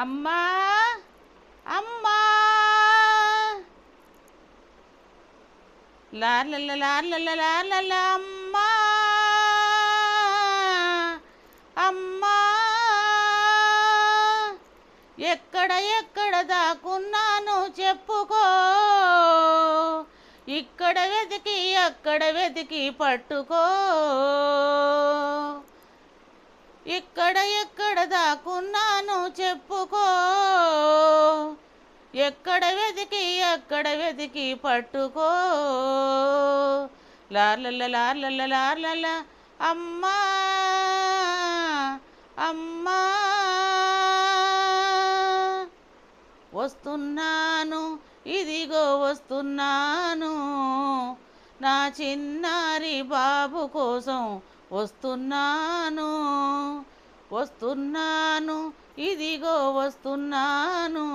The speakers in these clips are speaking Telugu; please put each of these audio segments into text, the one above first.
అమ్మా అమ్మా లార్లల్ల లార్లల్ల లార్లల్ల అమ్మా అమ్మా ఎక్కడ ఎక్కడ దాక్కున్నాను చెప్పుకో, ఇక్కడ వెతికి అక్కడ వెతికి పట్టుకో, ఇక్కడ ఎక్కడ దాక్కున్నాను చెప్పుకో, ఎక్కడ వెతికి అక్కడ వెతికి పట్టుకో. లార్లల్ల లార్లల్ల లార్లల్ల అమ్మా అమ్మా వస్తున్నాను ఇదిగో వస్తున్నాను, నా చిన్నారి బాబు కోసం వస్తున్నాను, వస్తున్నాను ఇదిగో వస్తున్నాను,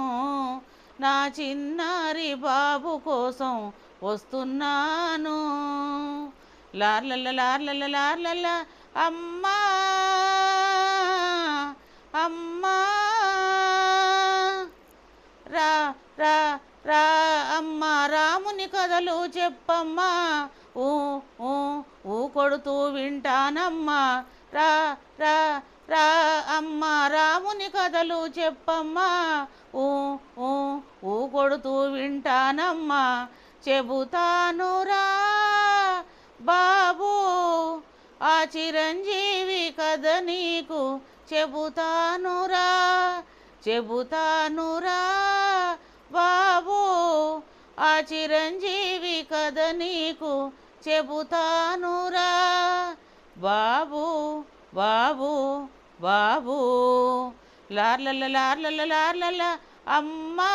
నా చిన్నారి బాబు కోసం వస్తున్నాను. లార్లల్ల లార్లల్ల లార్లల్ల అమ్మా అమ్మా రా రా రా అమ్మా రాముని కథలు చెప్పమ్మా, ఊ ఊ ఊ కొడుతూ వింటానమ్మా. రా రా రా అమ్మా రాముని కథలు చెప్పమ్మా, ఊ ఊ ఊ కొడుతూ వింటానమ్మా. చెబుతానురా బాబు ఆ చిరంజీవి కథ నీకు, చెబుతానురా చెబుతానురా బాబు ఆ చిరంజీవి కథ నీకు, చెబుతానురా బాబు బాబు బాబు. లార్లల్ల లార్లల్ల లార్లల్ల అమ్మా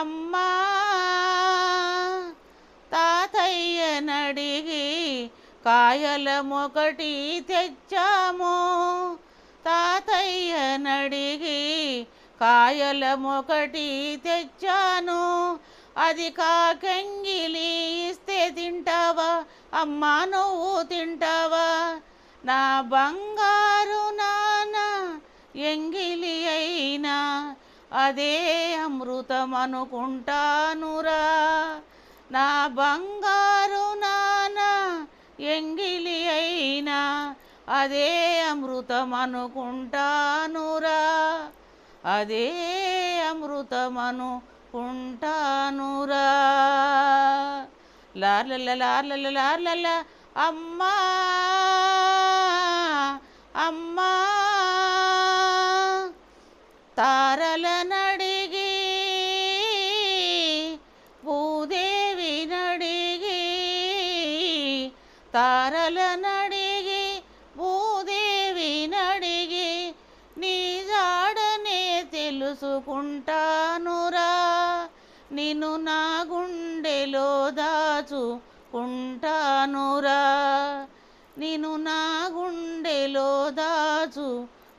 అమ్మా తాతయ్య నడిగి కాయల మొకటి తెచ్చాము, తాతయ్య నడిగి కాయల మొకటి తెచ్చాను, అది కాకెంగిలి ఇస్తే తింటావా అమ్మా నువ్వు తింటావా. నా బంగారు నాన్న ఎంగిలి అయినా అదే అమృతం అనుకుంటానురా, నా బంగారు నాన్న ఎంగిలి అయినా అదే అమృతం అనుకుంటానురా, అదే అమృతం అనుకుంటానురా. లార్లల్ల లార్లల్ల లార్లల్ల అమ్మా అమ్మా తారల నడిగి భూదేవి నడిగి, తారల నడిగి భూదేవి నడిగి నీ జాడనే తెలుసుకుంటానురా, నిన్ను నా గుండెలో దాచుకుంటానురా, నిన్ను నా గుండెలో దాచుకుంటానురా.